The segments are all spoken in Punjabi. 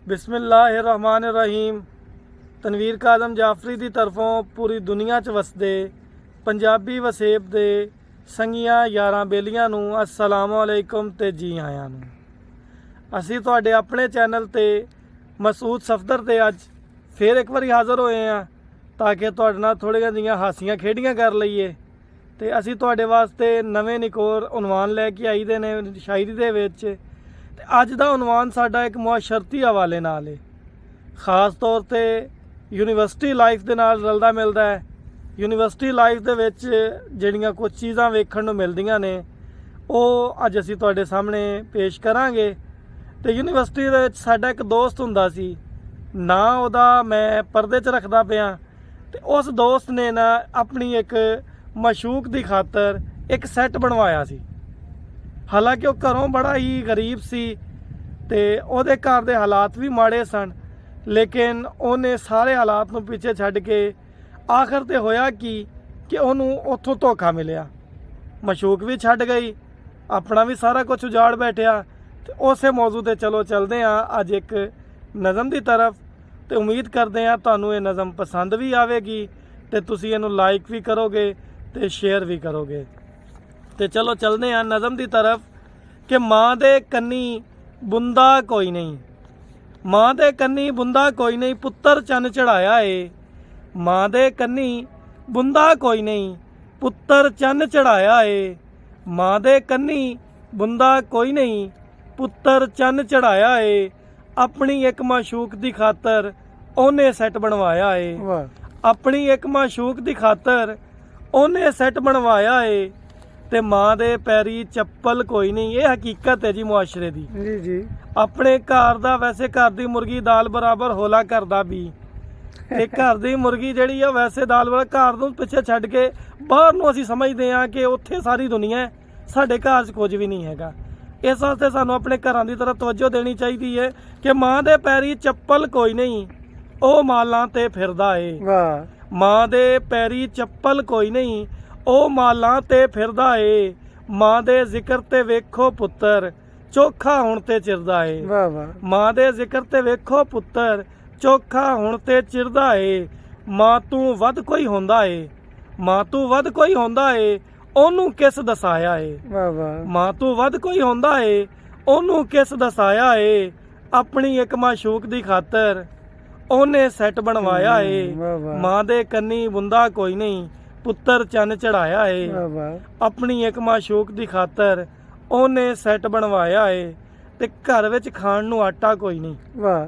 बिस्मिल्लाहिर्रहमानिर्रहीम। तनवीर काज़म जाफरी की तरफों पूरी दुनिया च वसदे पंजाबी वसेब दे संगियां यारां बेलियां नूं अस्सलामु अलैकुम ते जी आयां नूं। असीं तुहाडे अपने चैनल ते मसूद सफदर ते अज फिर एक बारी हाज़र होए हैं ताकि तुहाडे नाल थोड़ियां जिहियां हासियां खेड़ियां कर लईए। ते असीं तुहाडे वास्ते नवें निकोर उनवान लैके आई दे ने शायरी दे विच। ते अज दा उनवान साडा एक मुआशरती हवाले नाल है, खास तौर ते यूनीवर्सिटी लाइफ दे नाल रलदा मिलदा है। यूनीवर्सिटी लाइफ दे विच जिहड़ियां कुछ चीज़ां वेखण नूं मिलदियां ने ओह अज असीं तुहाडे सामने पेश करांगे। ते यूनीवर्सिटी दे विच साडा एक दोस्त हुंदा सी, नां ओहदा मैं परदे च रखदा पिया। ते उस दोस्त ने ना अपनी एक मशूक दी खातर एक सैट बनवाया सी। हालांकि वह घरों बड़ा ही गरीब सी ते ओहदे घर दे हालात भी माड़े सन, लेकिन उन्हें सारे हालात नूं पिछे छड्ड के आखिर ते होया कि उहनूं उत्थों धोखा मिलिया। मशूक भी छड्ड गई, अपना भी सारा कुछ उजाड़ बैठिया। ते उस मौजू ते चलो चलदे हाँ अज एक नज़म की तरफ। ते उम्मीद करते हैं तुहानूं ये नज़म पसंद भी आवेगी ते तुसीं इहनूं लाइक भी करोगे ते शेयर भी करोगे। ते चलो चलते हैं नज़म की तरफ कि माँ दे कन्नी बुंदा कोई नहीं, माँ दे कन्नी बुंदा कोई नहीं, पुत्तर चन्न चढ़ाया है। माँ दे कन्नी बुंदा कोई नहीं, पुत्तर चन्न चढ़ाया है। माँ दे कन्नी बुंदा कोई नहीं, पुत्तर चन्न चढ़ाया है। अपनी एक माशूक दी खातर ओने सैट बनवाया है। अपनी एक माशूक दी खातर ओने सैट बनवाया है। ते माँ दे पैरी चप्पल कोई नहीं, ये हकीकत है जी मुआशरे दी। जी जी अपने घर दा वैसे घर दी मुर्गी दाल बराबर होला करदा भी। ते घर दी मुर्गी जिहड़ी आ वैसे दाल बराबर घर नूं पिछे छड्ड के बाहर नूं असीं समझदे हां कि उत्थे सारी दुनिया है, साडे घर च कुछ भी नहीं हैगा। इस वास्ते सानूं अपने घरां दी तरफ तवज्जो देनी चाहिदी है कि माँ दे पैरी चप्पल कोई नहीं, ओ मालां ते फिरदा है। वाह। माँ दे पैरी चप्पल कोई नहीं, ओ मालां ते फिरदा है। माँ दे जिक्र ते वेखो पुत्तर चोखा हुण ते चिरदा है। वाह वाह। माँ दे जिक्र ते वेखो पुत्तर चोखा हुण ते चिरदा है। माँ तू वध कोई होंदा है, माँ तू वध कोई होंदा है, ओनू किस दसाया है। वाह वाह। माँ तू वध कोई होंदा है, ओनू किस दसाया है। अपनी एक माशूक दी खातर ओने सैट बनवाया है। वाह वाह। माँ दे कन्नी बुंदा कोई नहीं, पुत्तर चन्न चढ़ाया है। वाह वाह। अपनी एक माशूक दी खातर ओने सैट बनवाया है। ते घर विच खाण नूं आटा कोई नहीं। वाह।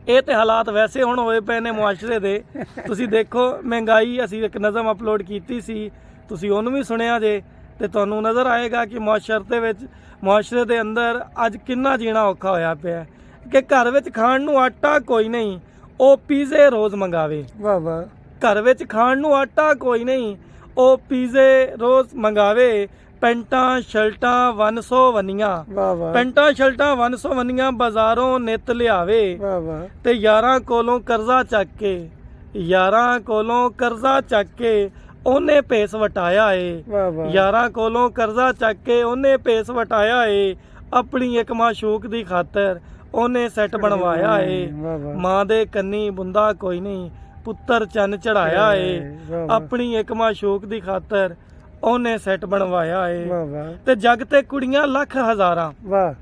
ਇਹ ਤੇ ਹਾਲਾਤ ਵੈਸੇ ਹੁਣ ਹੋਏ ਪਏ ਨੇ ਮੁਆਸ਼ਰੇ ਦੇ। ਤੁਸੀਂ ਦੇਖੋ ਮਹਿੰਗਾਈ, ਅਸੀਂ ਇੱਕ ਨਜ਼ਮ ਅਪਲੋਡ ਕੀਤੀ ਸੀ, ਤੁਸੀਂ ਉਹਨੂੰ ਵੀ ਸੁਣਿਆ ਜੇ ਤੇ ਤੁਹਾਨੂੰ ਨਜ਼ਰ ਆਏਗਾ ਕਿ ਮੁਆਸ਼ਰੇ ਦੇ ਅੰਦਰ ਅੱਜ ਕਿੰਨਾ ਜੀਣਾ ਔਖਾ ਹੋਇਆ ਪਿਆ ਕਿ ਘਰ ਵਿੱਚ ਖਾਣ ਨੂੰ ਆਟਾ ਕੋਈ ਨਹੀਂ, ਉਹ ਪੀਜ਼ੇ ਰੋਜ਼ ਮੰਗਾਵੇ। ਵਾਹ ਵਾਹ। ਘਰ ਵਿੱਚ ਖਾਣ ਨੂੰ ਆਟਾ ਕੋਈ ਨਹੀਂ, ਉਹ ਪੀਜ਼ੇ ਰੋਜ਼ ਮੰਗਾਵੇ। ਪੈਂਟਾਂ ਸ਼ਰਟਾਂ 100 ਵੰਨੀਆਂ, ਵਾਹ ਵਾਹ। ਪੈਂਟਾਂ ਸ਼ਰਟਾਂ 100 ਵੰਨੀਆਂ ਬਾਜ਼ਾਰੋਂ ਨਿੱਤ ਲਿਆਵੇ। ਵਾਹ ਵਾਹ। ਤੇ ਯਾਰਾਂ ਕੋਲੋਂ ਕਰਜ਼ਾ ਚੱਕ ਕੇ, ਯਾਰਾਂ ਕੋਲੋਂ ਕਰਜ਼ਾ ਚੱਕ ਕੇ ਉਹਨੇ ਭੇਸ ਵਟਾਇਆ ਏ। ਵਾਹ ਵਾਹ। ਯਾਰਾਂ ਕੋਲੋਂ ਕਰਜ਼ਾ ਚੱਕ ਕੇ ਉਹਨੇ ਭੇਸ ਵਟਾਇਆ ਏ। ਆਪਣੀ ਇੱਕ ਮਾਸ਼ੂਕ ਦੀ ਖਾਤਰ ਉਹਨੇ ਸੈੱਟ ਬਣਵਾਇਆ ਏ। ਵਾਹ ਵਾਹ। ਮਾਂ ਦੇ ਕੰਨੀ ਬੁੰਦਾ ਕੋਈ ਨਹੀਂ, ਪੁੱਤਰ ਚੰਨ ਚੜਾਇਆ ਏ। ਵਾਹ ਵਾਹ। ਆਪਣੀ ਇੱਕ ਮਾਸ਼ੂਕ ਦੀ ਖਾਤਰ ਉਹਨੇ ਸੈੱਟ ਬਣਵਾਇਆ ਏ। ਵਾਹ ਵਾਹ। ਤੇ ਜੱਗ ਤੇ ਕੁੜੀਆਂ ਲੱਖ ਹਜ਼ਾਰਾਂ, ਵਾਹ।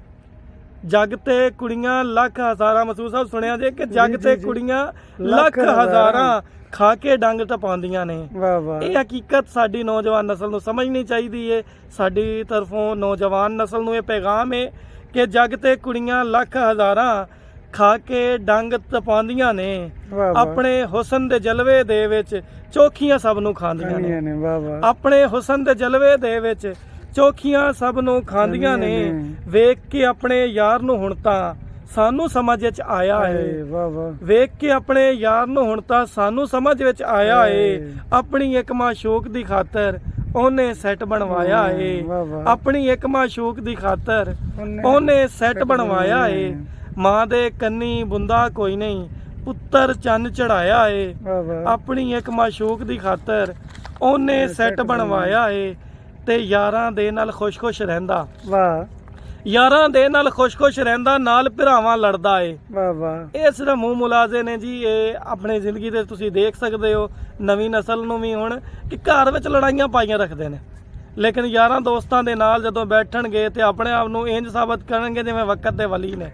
ਜੱਗ ਤੇ ਕੁੜੀਆਂ ਲੱਖ ਹਜ਼ਾਰਾਂ। ਮਸੂਦ ਸਾਹਿਬ ਸੁਣਿਆ ਜੇ ਕਿ ਜੱਗ ਜੀ, ਤੇ ਜੀ। ਕੁੜੀਆਂ ਲੱਖ ਲੱਖ ਹਜ਼ਾਰਾਂ ਖਾ ਕੇ ਡੰਗ ਟਪਾਉਂਦੀਆਂ ਨੇ। ਵਾਹ ਵਾਹ। ਇਹ ਹਕੀਕਤ ਸਾਡੀ ਨੌਜਵਾਨ ਨਸਲ ਨੂੰ ਸਮਝਣੀ ਚਾਹੀਦੀ ਹੈ। ਸਾਡੀ ਤਰਫੋਂ ਨੌਜਵਾਨ ਨਸਲ ਨੂੰ ਇਹ ਪੈਗਾਮ ਹੈ ਕਿ ਜੱਗ ਤੇ ਕੁੜੀਆਂ ਲੱਖ ਹਜ਼ਾਰਾਂ ਖਾ ਕੇ ਡੰਗ ਟਪਾਉਂਦੀਆਂ ਨੇ। ਵਾਹ ਵਾਹ। ਆਪਣੇ ਹੁਸਨ ਦੇ ਜਲਵੇ ਦੇ ਵਿੱਚ ਚੋਖੀਆਂ ਸਭ ਨੂੰ ਖਾਂਦੀਆਂ ਨੇ। ਨੇ। ਵਾਹ ਵਾਹ। ਆਪਣੇ ਹੁਸਨ ਦੇ ਜਲਵੇ ਦੇ ਵਿੱਚ ਚੋਖੀਆਂ ਸਭ ਨੂੰ ਖਾਂਦੀਆਂ ਨੇ। ਵੇਖ ਕੇ ਆਪਣੇ ਯਾਰ ਨੂੰ ਹੁਣ ਤਾਂ ਸਾਨੂੰ ਸਮਝ ਵਿੱਚ ਆਇਆ ਏ। ਵਾਹ ਵਾਹ। ਵੇਖ ਕੇ ਆਪਣੇ ਯਾਰ ਨੂੰ ਹੁਣ ਤਾਂ ਸਾਨੂੰ ਸਮਝ ਵਿੱਚ ਆਇਆ ਏ। ਆਪਣੀ ਇੱਕ ਮਾਸ਼ੂਕ ਦੀ ਖਾਤਰ ਉਹਨੇ ਸੈੱਟ ਬਣਵਾਇਆ ਏ। ਵਾਹ ਵਾਹ। ਆਪਣੀ ਇੱਕ ਮਾਸ਼ੂਕ ਦੀ ਖਾਤਰ ਉਹਨੇ ਸੈੱਟ ਬਣਵਾਇਆ ਏ। ਮਾਂ ਦੇ ਕੰਨੀ ਬੁੰਦਾ ਕੋਈ ਨਹੀਂ, ਪੁੱਤਰ ਚੰਨ ਚੜਾਇਆ ਏ। ਵਾਹ ਵਾਹ। ਆਪਣੀ ਇੱਕ ਮਾਸ਼ੂਕ ਦੀ ਖਾਤਰ ਉਹਨੇ ਸੈੱਟ ਬਣਵਾਇਆ ਏ। ਤੇ ਯਾਰਾਂ ਦੇ ਨਾਲ ਖੁਸ਼-ਖੁਸ਼ ਰਹਿੰਦਾ। ਵਾਹ। ਯਾਰਾਂ ਦੇ ਨਾਲ ਖੁਸ਼-ਖੁਸ਼ ਰਹਿੰਦਾ, ਨਾਲ ਭਰਾਵਾਂ ਲੜਦਾ ਏ। ਵਾਹ ਵਾਹ। ਇਹ ਸਿਰਫ ਮੂੰਹ ਮੁਲਾਜ਼ੇ ਨੇ ਜੀ। ਇਹ ਆਪਣੀ ਜ਼ਿੰਦਗੀ ਦੇ ਤੁਸੀਂ ਦੇਖ ਸਕਦੇ ਹੋ ਨਵੀਂ ਨਸਲ ਨੂੰ ਵੀ ਹੁਣ ਕਿ ਘਰ ਵਿੱਚ ਲੜਾਈਆਂ ਪਾਈਆਂ ਰੱਖਦੇ ਨੇ, ਲੇਕਿਨ ਯਾਰਾਂ ਦੋਸਤਾਂ ਦੇ ਨਾਲ ਜਦੋਂ ਬੈਠਣਗੇ ਤੇ ਆਪਣੇ ਆਪ ਨੂੰ ਇੰਜ ਸਾਬਤ ਕਰਨਗੇ ਜਿਵੇਂ ਵਕਤ ਦੇ ਵਲੀ ਨੇ।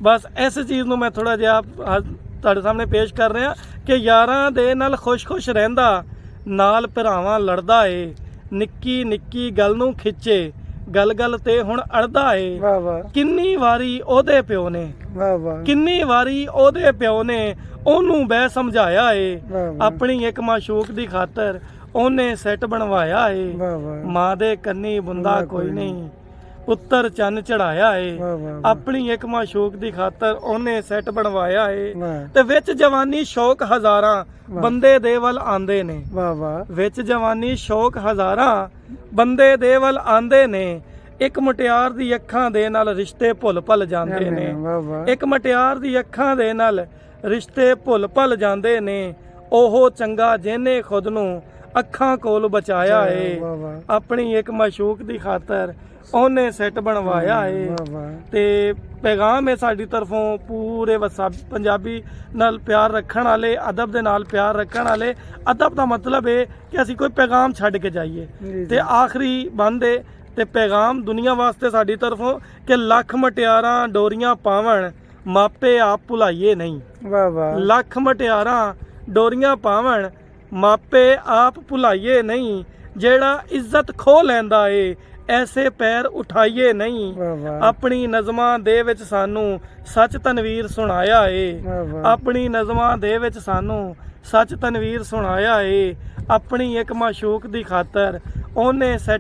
ਬਸ ਇਸ ਚੀਜ਼ ਨੂੰ ਮੈਂ ਥੋੜਾ ਜਿਹਾ ਤੁਹਾਡੇ ਸਾਹਮਣੇ ਪੇਸ਼ ਕਰ ਰਿਹਾ ਕਿ ਯਾਰਾਂ ਦੇ ਨਾਲ ਖੁਸ਼-ਖੁਸ਼ ਰਹਿੰਦਾ, ਨਾਲ ਭਰਾਵਾਂ ਲੜਦਾ ਏ, ਨਿੱਕੀ ਨਿੱਕੀ ਗੱਲ ਨੂੰ ਖਿੱਚੇ, ਗੱਲ-ਗੱਲ ਤੇ ਹੁਣ ਅੜਦਾ ਏ। ਵਾਹ ਵਾਹ। ਕਿੰਨੀ ਵਾਰੀ ਉਹਦੇ ਪਿਓ ਨੇ, ਵਾਹ ਵਾਹ। ਕਿੰਨੀ ਵਾਰੀ ਉਹਦੇ ਪਿਓ ਨੇ ਉਹਨੂੰ ਬਹਿ ਸਮਝਾਇਆ ਏ, ਵਾਹ ਵਾਹ। ਆਪਣੀ ਇੱਕ ਮਾਸ਼ੂਕ ਦੀ ਖਾਤਰ ਉਹਨੇ ਸੈੱਟ ਬਣਵਾਇਆ ਏ। ਵਾਹ ਵਾਹ। ਮਾਂ ਦੇ ਕੰਨੀ ਬੁੰਦਾ ਕੋਈ ਨਹੀਂ, ਪੁੱਤਰ ਚੰਨ ਚੜਾਇਆ ਏ, ਵਾਹ ਵਾਹ। ਆਪਣੀ ਇੱਕ ਮਾਸ਼ੂਕ ਦੀ ਖਾਤਰ ਉਹਨੇ ਸੈੱਟ ਬਣਵਾਇਆ ਏ। ਵਾਹ ਤੇ ਵਿੱਚ ਜਵਾਨੀ ਸ਼ੌਕ ਹਜ਼ਾਰਾਂ ਬੰਦੇ ਦੇ ਵੱਲ ਆਂਦੇ ਨੇ, ਵਾਹ ਵਾਹ। ਵਿੱਚ ਜਵਾਨੀ ਸ਼ੌਕ ਹਜ਼ਾਰਾਂ ਬੰਦੇ ਦੇ ਵੱਲ ਆਂਦੇ ਨੇ, ਇੱਕ ਮੁਟਿਆਰ ਦੀ ਅੱਖਾਂ ਦੇ ਨਾਲ ਰਿਸ਼ਤੇ ਭੁੱਲ ਭੁੱਲ ਜਾਂਦੇ ਨੇ, ਵਾਹ ਵਾਹ। ਇੱਕ ਮੁਟਿਆਰ ਦੀ ਅੱਖਾਂ ਦੇ ਨਾਲ ਰਿਸ਼ਤੇ ਭੁੱਲ ਭੁੱਲ ਜਾਂਦੇ ਨੇ, ਉਹ ਚੰਗਾ ਜਿਹਨੇ ਖੁਦ ਨੂੰ ਅੱਖਾਂ ਕੋਲ ਬਚਾਇਆ ਏ, ਵਾਹ ਵਾਹ। ਆਪਣੀ ਇੱਕ ਮਾਸ਼ੂਕ ਦੀ ਖਾਤਰ ਉਹਨੇ ਸੈੱਟ ਬਣਵਾਇਆ ਏ। ਵਾਹ ਵਾਹ। ਤੇ ਪੈਗਾਮ ਹੈ ਸਾਡੀ ਤਰਫੋਂ ਪੂਰੇ ਪੰਜਾਬੀ ਨਾਲ ਪਿਆਰ ਰੱਖਣ ਵਾਲੇ, ਅਦਬ ਦੇ ਨਾਲ ਪਿਆਰ ਰੱਖਣ ਵਾਲੇ। ਅਦਬ ਦਾ ਮਤਲਬ ਹੈ ਕਿ ਅਸੀਂ ਕੋਈ ਪੈਗਾਮ ਛੱਡ ਕੇ ਜਾਈਏ। ਜੀ, ਤੇ ਆਖਰੀ ਬੰਦ ਹੈ ਤੇ ਪੈਗਾਮ ਦੁਨੀਆ ਵਾਸਤੇ ਸਾਡੀ ਤਰਫੋਂ ਕਿ ਲੱਖ ਮਟਿਆਰਾਂ ਡੋਰੀਆਂ ਪਾਵਣ, ਮਾਪੇ ਆਪ ਭੁਲਾਈਏ ਨਹੀਂ। ਵਾਹ ਵਾਹ। ਲੱਖ ਮਟਿਆਰਾਂ ਡੋਰੀਆਂ ਪਾਵਣ, ਮਾਪੇ ਆਪ ਭੁਲਾਈਏ ਨਹੀਂ, ਜਿਹੜਾ ਇੱਜ਼ਤ ਖੋ ਲੈਂਦਾ ਏ ਐਸੇ ਪੈਰ ਉਠਾਈਏ ਨਹੀਂ। ਵਾਹ ਵਾਹ। ਆਪਣੀ ਨਜ਼ਮਾਂ ਦੇ ਵਿੱਚ ਸਾਨੂੰ ਸੱਚ ਤਨਵੀਰ ਸੁਣਾਇਆ ਏ, ਵਾਹ ਵਾਹ। ਆਪਣੀ ਨਜ਼ਮਾਂ ਦੇ ਵਿੱਚ ਸਾਨੂੰ ਸੱਚ ਤਨਵੀਰ ਸੁਣਾਇਆ ਏ, ਆਪਣੀ ਇੱਕ ਮਾਸ਼ੂਕ ਦੀ ਖਾਤਰ ਉਹਨੇ ਸੈੱਟ